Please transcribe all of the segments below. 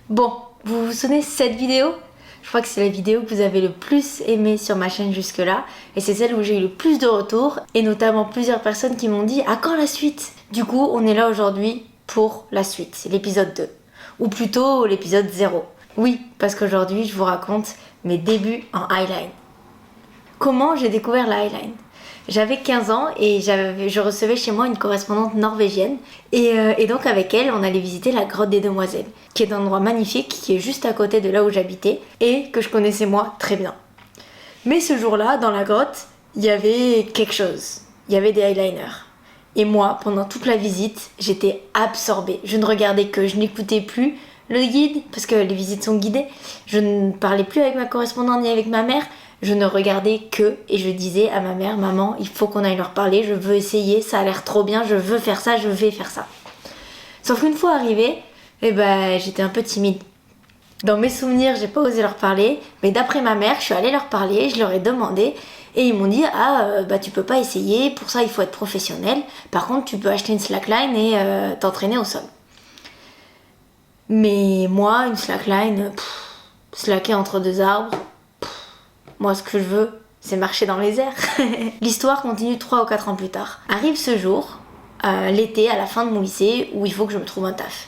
Bon, vous vous souvenez de cette vidéo? Je crois que c'est la vidéo que vous avez le plus aimée sur ma chaîne jusque-là. Et c'est celle où j'ai eu le plus de retours. Et notamment plusieurs personnes qui m'ont dit « À quand la suite ?» Du coup, on est là aujourd'hui pour la suite, c'est l'épisode 2. Ou plutôt l'épisode 0. Oui, parce qu'aujourd'hui, je vous raconte mes débuts en eyeline. Comment j'ai découvert la eyeline? J'avais 15 ans et je recevais chez moi une correspondante norvégienne. Et donc avec elle, on allait visiter la grotte des Demoiselles, qui est un endroit magnifique, qui est juste à côté de là où j'habitais et que je connaissais moi très bien. Mais ce jour-là, dans la grotte, il y avait quelque chose. Il y avait des eyeliners. Et moi, pendant toute la visite, j'étais absorbée. Je ne regardais que, je n'écoutais plus le guide, parce que les visites sont guidées. Je ne parlais plus avec ma correspondante ni avec ma mère. Je ne regardais que, et je disais à ma mère, maman, il faut qu'on aille leur parler, je veux essayer, ça a l'air trop bien, je veux faire ça, je vais faire ça. Sauf qu'une fois arrivée, j'étais un peu timide. Dans mes souvenirs, j'ai pas osé leur parler, mais d'après ma mère, je suis allée leur parler, je leur ai demandé, et ils m'ont dit, tu peux pas essayer, pour ça il faut être professionnel, par contre tu peux acheter une slackline et t'entraîner au sol. Mais moi, une slackline, slacker entre deux arbres, moi, ce que je veux, c'est marcher dans les airs. L'histoire continue 3 ou 4 ans plus tard. Arrive ce jour, l'été, à la fin de mon lycée, où il faut que je me trouve un taf.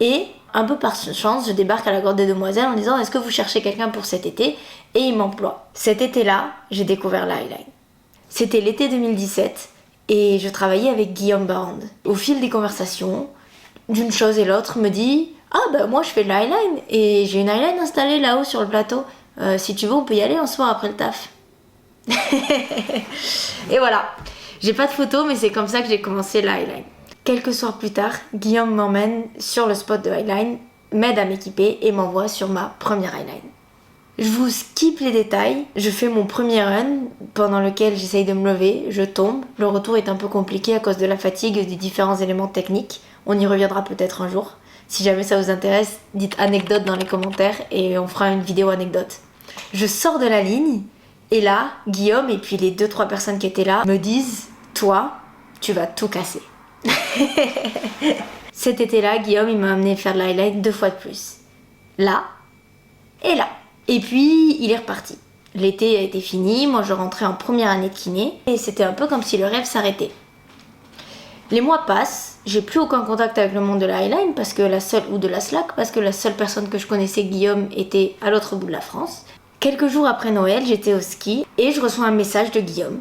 Et, un peu par chance, je débarque à la grotte des Demoiselles en disant « Est-ce que vous cherchez quelqu'un pour cet été ?» Et ils m'emploient. Cet été-là, j'ai découvert la eyeline. C'était l'été 2017, et je travaillais avec Guillaume Barand. Au fil des conversations, d'une chose et l'autre, me dit « moi, je fais de la eyeline, et j'ai une eyeline installée là-haut sur le plateau. Si tu veux, on peut y aller un soir après le taf. » Et voilà. J'ai pas de photos, mais c'est comme ça que j'ai commencé la eyeline. Quelques soirs plus tard, Guillaume m'emmène sur le spot de eyeline, m'aide à m'équiper et m'envoie sur ma première eyeline. Je vous skip les détails. Je fais mon premier run, pendant lequel j'essaye de me lever, je tombe. Le retour est un peu compliqué à cause de la fatigue et des différents éléments techniques. On y reviendra peut-être un jour. Si jamais ça vous intéresse, dites anecdote dans les commentaires et on fera une vidéo anecdote. Je sors de la ligne et là, Guillaume et puis les 2-3 personnes qui étaient là me disent « Toi, tu vas tout casser. » Cet été-là, Guillaume il m'a amené faire de l'highlight 2 fois de plus. Là et là. Et puis, il est reparti. L'été a été fini, moi je rentrais en première année de kiné et c'était un peu comme si le rêve s'arrêtait. Les mois passent, j'ai plus aucun contact avec le monde de la eyeline ou de la slack parce que la seule personne que je connaissais, Guillaume, était à l'autre bout de la France. Quelques jours après Noël, j'étais au ski et je reçois un message de Guillaume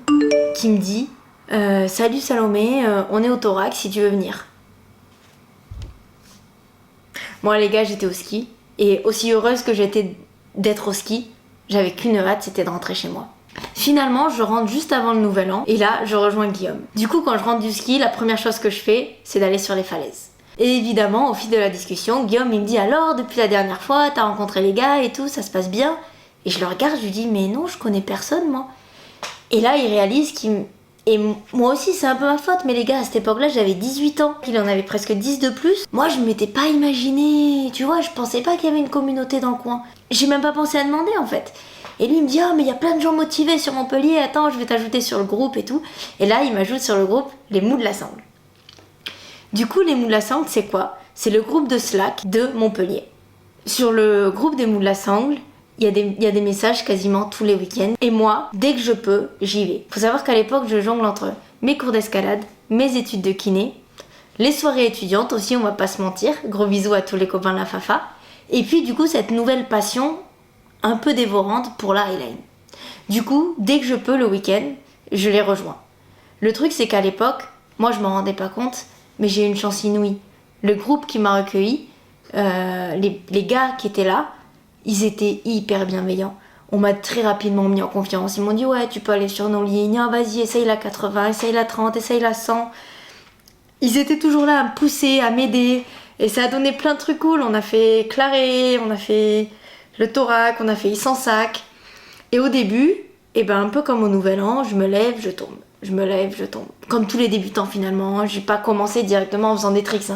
qui me dit « Salut Salomé, on est au Thorax si tu veux venir. » Moi les gars, j'étais au ski et aussi heureuse que j'étais d'être au ski, j'avais qu'une hâte, c'était de rentrer chez moi. Finalement, je rentre juste avant le nouvel an et là, je rejoins Guillaume. Du coup, quand je rentre du ski, la première chose que je fais, c'est d'aller sur les falaises. Et évidemment, au fil de la discussion, Guillaume il me dit « Alors, depuis la dernière fois, t'as rencontré les gars et tout, ça se passe bien ?» Et je le regarde, je lui dis « Mais non, je connais personne, moi. » Et là, il réalise Et moi aussi, c'est un peu ma faute, mais les gars, à cette époque-là, j'avais 18 ans. Il en avait presque 10 de plus. Moi, je m'étais pas imaginé... Tu vois, je pensais pas qu'il y avait une communauté dans le coin. J'ai même pas pensé à demander, en fait. Et lui, il me dit « Ah, mais il y a plein de gens motivés sur Montpellier, attends, je vais t'ajouter sur le groupe et tout. » Et là, il m'ajoute sur le groupe les Mous de la Sangle. Du coup, les Mous de la Sangle, c'est quoi? C'est le groupe de Slack de Montpellier. Sur le groupe des Mous de la Sangle, il y a des messages quasiment tous les week-ends. Et moi, dès que je peux, j'y vais. Faut savoir qu'à l'époque, je jongle entre mes cours d'escalade, mes études de kiné, les soirées étudiantes aussi, on va pas se mentir. Gros bisous à tous les copains de la Fafa. Et puis, du coup, cette nouvelle passion un peu dévorante pour la eyeline. Du coup, dès que je peux le week-end, je les rejoins. Le truc, c'est qu'à l'époque, moi, je m'en rendais pas compte, mais j'ai eu une chance inouïe. Le groupe qui m'a recueilli, les gars qui étaient là, ils étaient hyper bienveillants. On m'a très rapidement mis en confiance. Ils m'ont dit « Ouais, tu peux aller sur nos lignes. Ah, vas-y, essaye la 80, essaye la 30, essaye la 100. » Ils étaient toujours là à me pousser, à m'aider. Et ça a donné plein de trucs cool. On a fait Claré, on a fait le Thorax, on a fait Issensac. Et au début, un peu comme au Nouvel An, je me lève, je tombe. Je me lève, je tombe. Comme tous les débutants finalement, j'ai pas commencé directement en faisant des tricks.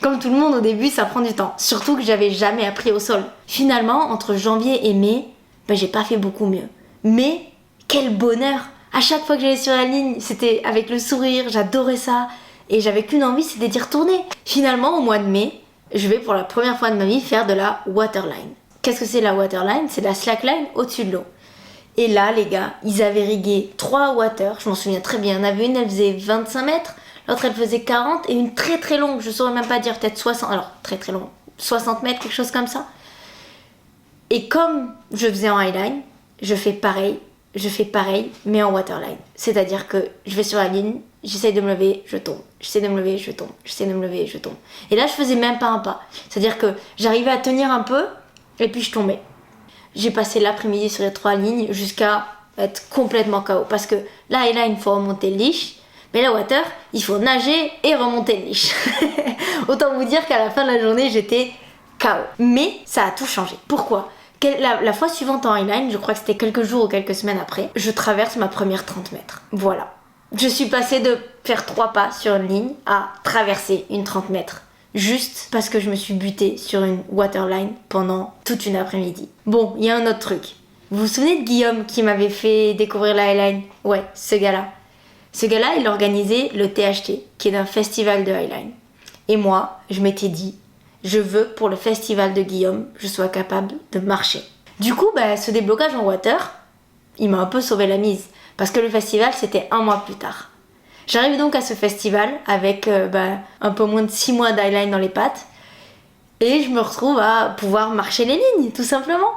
Comme tout le monde au début, ça prend du temps. Surtout que j'avais jamais appris au sol. Finalement, entre janvier et mai, j'ai pas fait beaucoup mieux. Mais quel bonheur! À chaque fois que j'allais sur la ligne, c'était avec le sourire, j'adorais ça. Et j'avais qu'une envie, c'était d'y retourner. Finalement, au mois de mai, je vais pour la première fois de ma vie faire de la waterline. Qu'est-ce que c'est la waterline? C'est la slackline au-dessus de l'eau. Et là, les gars, ils avaient rigué 3 water, je m'en souviens très bien. Il y en avait une, elle faisait 25 mètres, l'autre, elle faisait 40, et une très très longue, je saurais même pas dire, peut-être 60, alors très très longue, 60 mètres, quelque chose comme ça. Et comme je faisais en highline, je fais pareil, mais en waterline. C'est-à-dire que je vais sur la ligne, j'essaye de me lever, je tombe. J'essaie de me lever, je tombe. J'essaie de me lever, je tombe. Et là, je faisais même pas un pas. C'est-à-dire que j'arrivais à tenir un peu, et puis je tombais. J'ai passé l'après-midi sur les 3 lignes jusqu'à être complètement KO. Parce que la highline, il faut remonter le leash. Mais la water, il faut nager et remonter le leash. Autant vous dire qu'à la fin de la journée, j'étais KO. Mais ça a tout changé. Pourquoi ? La fois suivante en highline, je crois que c'était quelques jours ou quelques semaines après, je traverse ma première 30 mètres. Voilà. Je suis passée de faire 3 pas sur une ligne à traverser une 30 mètres. Juste parce que je me suis butée sur une waterline pendant toute une après-midi. Bon, il y a un autre truc. Vous vous souvenez de Guillaume qui m'avait fait découvrir la highline? Ouais, ce gars-là. Ce gars-là, il organisait le THT, qui est un festival de highline. Et moi, je m'étais dit, je veux pour le festival de Guillaume, je sois capable de marcher. Du coup, ce déblocage en water, il m'a un peu sauvé la mise. Parce que le festival, c'était 1 mois plus tard. J'arrive donc à ce festival avec un peu moins de 6 mois d'highline dans les pattes. Et je me retrouve à pouvoir marcher les lignes, tout simplement.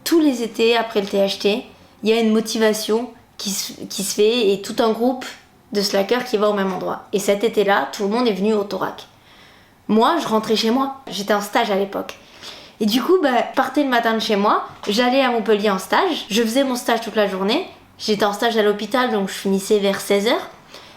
Tous les étés, après le THT, il y a une motivation qui se fait et tout un groupe de slackers qui va au même endroit. Et cet été-là, tout le monde est venu au Thorac. Moi, je rentrais chez moi. J'étais en stage à l'époque. Et du coup, je partais le matin de chez moi, j'allais à Montpellier en stage. Je faisais mon stage toute la journée. J'étais en stage à l'hôpital, donc je finissais vers 16h.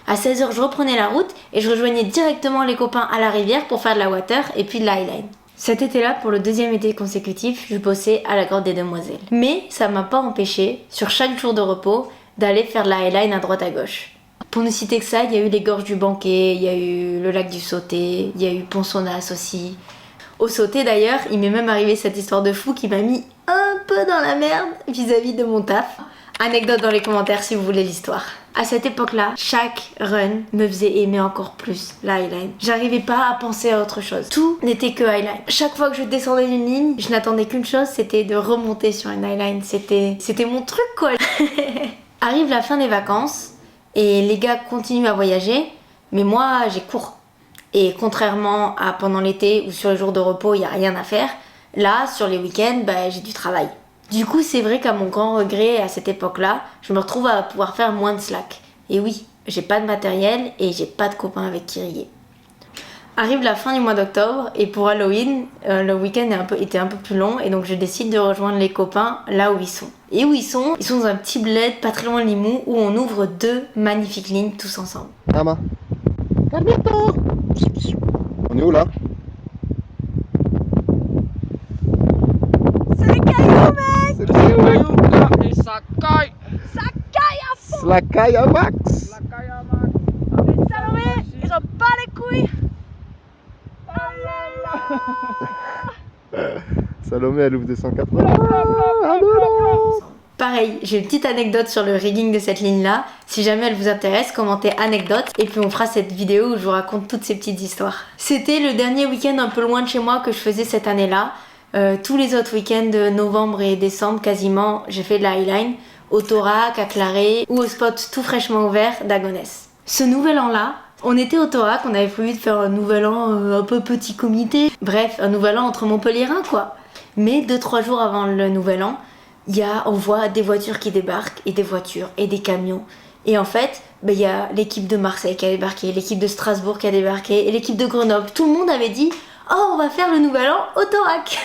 À 16h, je reprenais la route et je rejoignais directement les copains à la rivière pour faire de la water et puis de la highline. Cet été-là, pour le 2e été consécutif, je bossais à la Grotte des Demoiselles. Mais ça m'a pas empêché, sur chaque jour de repos, d'aller faire de la highline à droite à gauche. Pour ne citer que ça, il y a eu les gorges du Banquet, il y a eu le lac du Sauté, il y a eu Ponsonnas aussi. Au Sauté d'ailleurs, il m'est même arrivé cette histoire de fou qui m'a mis un peu dans la merde vis-à-vis de mon taf. Anecdote dans les commentaires si vous voulez l'histoire. À cette époque-là, chaque run me faisait aimer encore plus la highline. J'arrivais pas à penser à autre chose. Tout n'était que highline. Chaque fois que je descendais d'une ligne, je n'attendais qu'une chose, c'était de remonter sur une highline. C'était mon truc quoi. Arrive la fin des vacances et les gars continuent à voyager, mais moi j'ai cours. Et contrairement à pendant l'été où sur les jours de repos il n'y a rien à faire, là sur les week-ends j'ai du travail. Du coup, c'est vrai qu'à mon grand regret, à cette époque-là, je me retrouve à pouvoir faire moins de slack. Et oui, j'ai pas de matériel et j'ai pas de copains avec qui riguer. Arrive la fin du mois d'octobre et pour Halloween, le week-end était un peu plus long et donc je décide de rejoindre les copains là où ils sont. Et où ils sont dans un petit bled pas très loin de Limoux où on ouvre 2 magnifiques lignes tous ensemble. Ama, Carlito. On est où là? C'est les cailloux, mec! C'est le caillou. Et ça caille! Ça caille à fond! La caille à max. La caille à max! Les Salomé, ils ont pas les couilles! Salomé, elle ouvre des 180. Pareil, j'ai une petite anecdote sur le rigging de cette ligne-là. Si jamais elle vous intéresse, commentez anecdote et puis on fera cette vidéo où je vous raconte toutes ces petites histoires. C'était le dernier week-end un peu loin de chez moi que je faisais cette année-là. Tous les autres week-ends de novembre et décembre, quasiment, j'ai fait de la highline au Thorac, à Claré ou au spot tout fraîchement ouvert d'Agonès. Ce nouvel an-là, on était au Thorac, on avait prévu de faire un nouvel an un peu petit comité. Bref, un nouvel an entre Montpelliérains quoi. Mais 2-3 jours avant le nouvel an, on voit des voitures qui débarquent et des voitures et des camions. Et en fait, il y a l'équipe de Marseille qui a débarqué, l'équipe de Strasbourg qui a débarqué et l'équipe de Grenoble. Tout le monde avait dit « Oh, on va faire le nouvel an au Thorac !»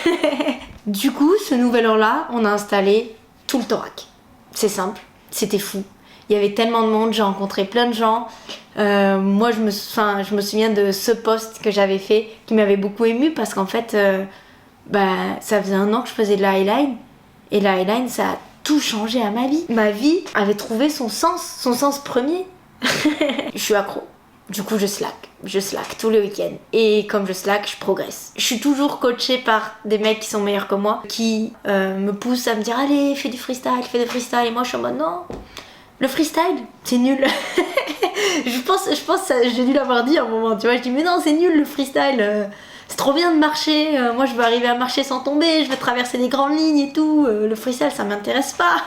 Du coup, ce nouvel an-là, on a installé tout le Thorac. C'est simple, c'était fou. Il y avait tellement de monde, j'ai rencontré plein de gens. Moi, je me souviens de ce post que j'avais fait qui m'avait beaucoup émue parce qu'en fait, ça faisait 1 an que je faisais de la highline. Et la highline, ça a tout changé à ma vie. Ma vie avait trouvé son sens premier. Je suis accro. Du coup, je slack tous les week-ends. Et comme je slack, je progresse. Je suis toujours coachée par des mecs qui sont meilleurs que moi, qui me poussent à me dire « Allez, fais du freestyle. » Et moi, je suis en mode « Non, le freestyle, c'est nul. » Je pense que j'ai dû l'avoir dit à un moment, tu vois. Je dis « Mais non, c'est nul le freestyle. c'est trop bien de marcher, moi je veux arriver à marcher sans tomber, je veux traverser des grandes lignes et tout, le freestyle ça m'intéresse pas.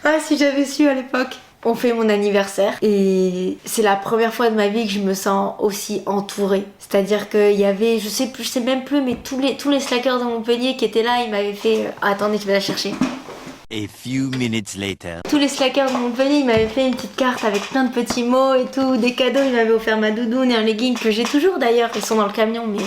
Ah, si j'avais su à l'époque. On fait mon anniversaire et c'est la première fois de ma vie que je me sens aussi entourée. C'est-à-dire qu'il y avait, je sais même plus, mais tous les slackers de Montpellier qui étaient là, ils m'avaient fait... attendez, je vais la chercher. A few minutes later. Tous les slackers de Montpellier, ils m'avaient fait une petite carte avec plein de petits mots et tout, des cadeaux, ils m'avaient offert ma doudoune et un legging que j'ai toujours d'ailleurs, ils sont dans le camion, mais...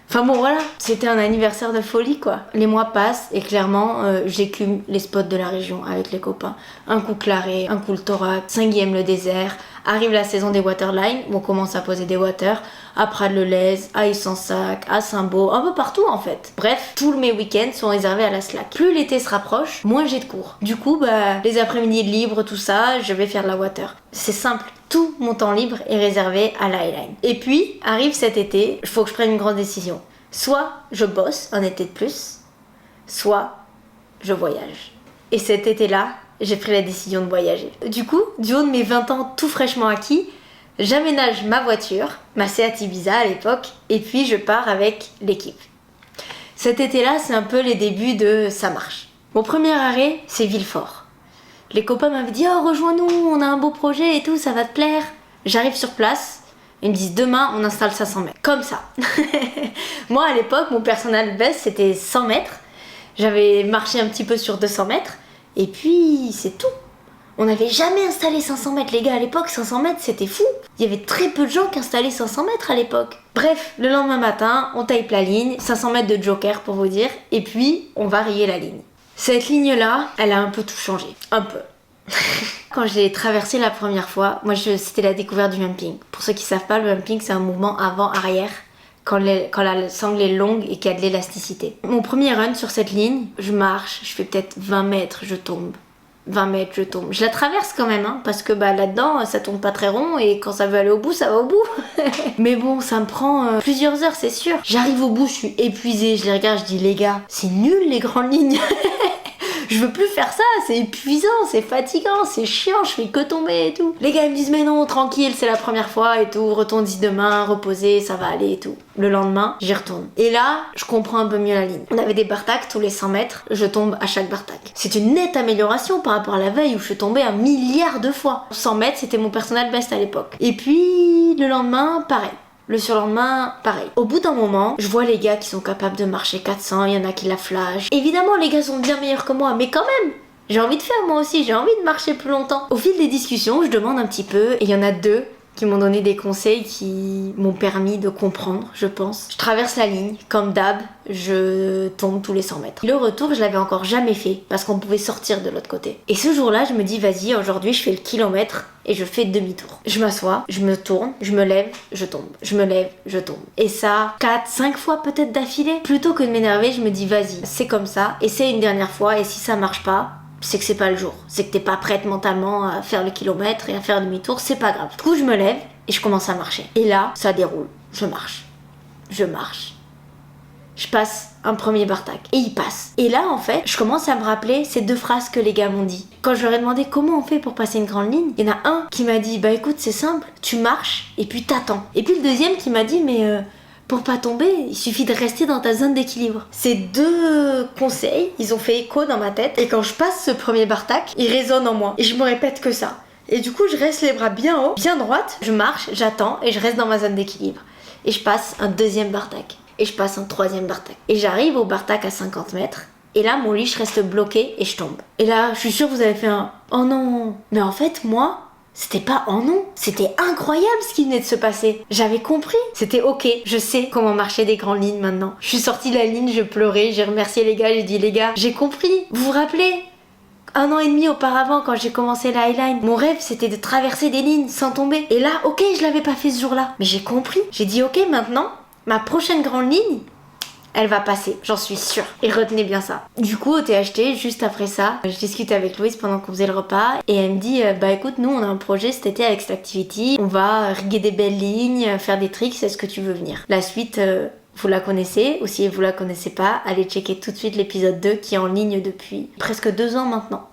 Enfin bon voilà, c'était un anniversaire de folie quoi. Les mois passent et clairement j'écume les spots de la région avec les copains. Un coup Claré, un coup le Thorac, Saint-Guilhem le désert. Arrive la saison des waterlines où on commence à poser des waters. À Prades-le-Lez, à Issensac, à Saint-Beau, un peu partout en fait. Bref, tous mes week-ends sont réservés à la slack. Plus l'été se rapproche, moins j'ai de cours. Du coup, les après-midi libres, tout ça, je vais faire de la water. C'est simple. Tout mon temps libre est réservé à la highline. Et puis, arrive cet été, il faut que je prenne une grande décision. Soit je bosse un été de plus, soit je voyage. Et cet été-là, j'ai pris la décision de voyager. Du coup, du haut de mes 20 ans tout fraîchement acquis, j'aménage ma voiture, ma Seat Ibiza à l'époque, et puis je pars avec l'équipe. Cet été-là, c'est un peu les débuts de ça marche. Mon premier arrêt, c'est Villefort. Les copains m'avaient dit « Oh, rejoins-nous, on a un beau projet et tout, ça va te plaire. » J'arrive sur place, ils me disent « Demain, on installe 500 mètres. » Comme ça. Moi, à l'époque, mon personal best, c'était 100 mètres. J'avais marché un petit peu sur 200 mètres. Et puis, c'est tout. On n'avait jamais installé 500 mètres. Les gars, à l'époque, 500 mètres, c'était fou. Il y avait très peu de gens qui installaient 500 mètres à l'époque. Bref, le lendemain matin, on tape la ligne. 500 mètres de joker, pour vous dire. Et puis, on va rayer la ligne. Cette ligne-là, elle a un peu tout changé. Un peu. Quand je l'ai traversée la première fois, c'était la découverte du humping. Pour ceux qui savent pas, le humping, c'est un mouvement avant-arrière quand la sangle est longue et qu'il y a de l'élasticité. Mon premier run sur cette ligne, je marche, je fais peut-être 20 mètres, je tombe. 20 mètres, je tombe. Je la traverse quand même, hein, parce que là-dedans, ça tombe pas très rond et quand ça veut aller au bout, ça va au bout. Mais bon, ça me prend plusieurs heures, c'est sûr. J'arrive au bout, je suis épuisée, je les regarde, je dis les gars, c'est nul les grandes lignes. Je veux plus faire ça, c'est épuisant, c'est fatigant, c'est chiant, je fais que tomber et tout. Les gars ils me disent mais non, tranquille, c'est la première fois et tout, retourne-y demain, reposer, ça va aller et tout. Le lendemain, j'y retourne. Et là, je comprends un peu mieux la ligne. On avait des bartacs tous les 100 mètres, je tombe à chaque bartac. C'est une nette amélioration par rapport à la veille où je suis tombée 1 milliard de fois. 100 mètres, c'était mon personal best à l'époque. Et puis, le lendemain, pareil. Le surlendemain, pareil. Au bout d'un moment, je vois les gars qui sont capables de marcher 400, il y en a qui la flashent. Évidemment, les gars sont bien meilleurs que moi, mais quand même, j'ai envie de faire moi aussi, j'ai envie de marcher plus longtemps. Au fil des discussions, je demande un petit peu, et il y en a 2 qui m'ont donné des conseils qui m'ont permis de comprendre, je pense. Je traverse la ligne, comme d'hab, je tombe tous les 100 mètres. Le retour, je l'avais encore jamais fait, parce qu'on pouvait sortir de l'autre côté. Et ce jour-là, je me dis, vas-y, aujourd'hui, je fais le kilomètre, et je fais demi-tour. Je m'assois, je me tourne, je me lève, je tombe. Je me lève, je tombe. Et ça, 4-5 fois peut-être d'affilée. Plutôt que de m'énerver, je me dis, vas-y, c'est comme ça, essaie une dernière fois, et si ça marche pas, c'est que c'est pas le jour. C'est que t'es pas prête mentalement à faire le kilomètre et à faire demi-tour, c'est pas grave. Du coup, je me lève et je commence à marcher. Et là, ça déroule. Je marche. Je marche. Je passe un premier bartac. Et il passe. Et là, en fait, je commence à me rappeler ces 2 phrases que les gars m'ont dit. Quand je leur ai demandé comment on fait pour passer une grande ligne, il y en a un qui m'a dit, bah écoute, c'est simple, tu marches et puis t'attends. Et puis le deuxième qui m'a dit, mais pour pas tomber, il suffit de rester dans ta zone d'équilibre. Ces 2 conseils, ils ont fait écho dans ma tête. Et quand je passe ce premier bartac, ils résonnent en moi. Et je me répète que ça. Et du coup, je reste les bras bien haut, bien droite. Je marche, j'attends et je reste dans ma zone d'équilibre. Et je passe un 2e bartac. Et je passe un 3e bartac. Et j'arrive au bartac à 50 mètres. Et là, mon leash reste bloqué et je tombe. Et là, je suis sûre que vous avez fait un « Oh non !» Mais en fait, moi... C'était pas oh non, c'était incroyable ce qui venait de se passer. J'avais compris, c'était ok, je sais comment marcher des grandes lignes maintenant. Je suis sortie de la ligne, je pleurais, j'ai remercié les gars, j'ai dit les gars, j'ai compris. Vous vous rappelez 1 an et demi auparavant quand j'ai commencé la highline, mon rêve c'était de traverser des lignes sans tomber. Et là, ok, je l'avais pas fait ce jour-là, mais j'ai compris. J'ai dit ok, maintenant, ma prochaine grande ligne, elle va passer, j'en suis sûre. Et retenez bien ça. Du coup, au THT, juste après ça, je discute avec Louise pendant qu'on faisait le repas. Et elle me dit, bah écoute, nous on a un projet cet été avec Slacktivity. On va riguer des belles lignes, faire des tricks, est-ce que tu veux venir? La suite, vous la connaissez, ou si vous la connaissez pas, allez checker tout de suite l'épisode 2 qui est en ligne depuis presque 2 ans maintenant.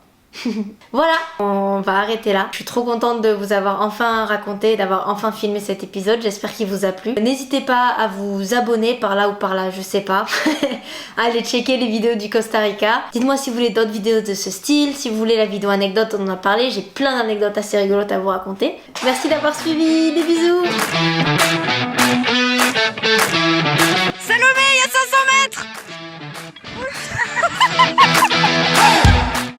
Voilà, on va arrêter là. Je suis trop contente de vous avoir enfin raconté, d'avoir enfin filmé cet épisode. J'espère qu'il vous a plu. N'hésitez pas à vous abonner par là ou par là, je sais pas. Allez checker les vidéos du Costa Rica. Dites-moi si vous voulez d'autres vidéos de ce style. Si vous voulez la vidéo anecdote, on en a parlé. J'ai plein d'anecdotes assez rigolotes à vous raconter. Merci d'avoir suivi. Des bisous.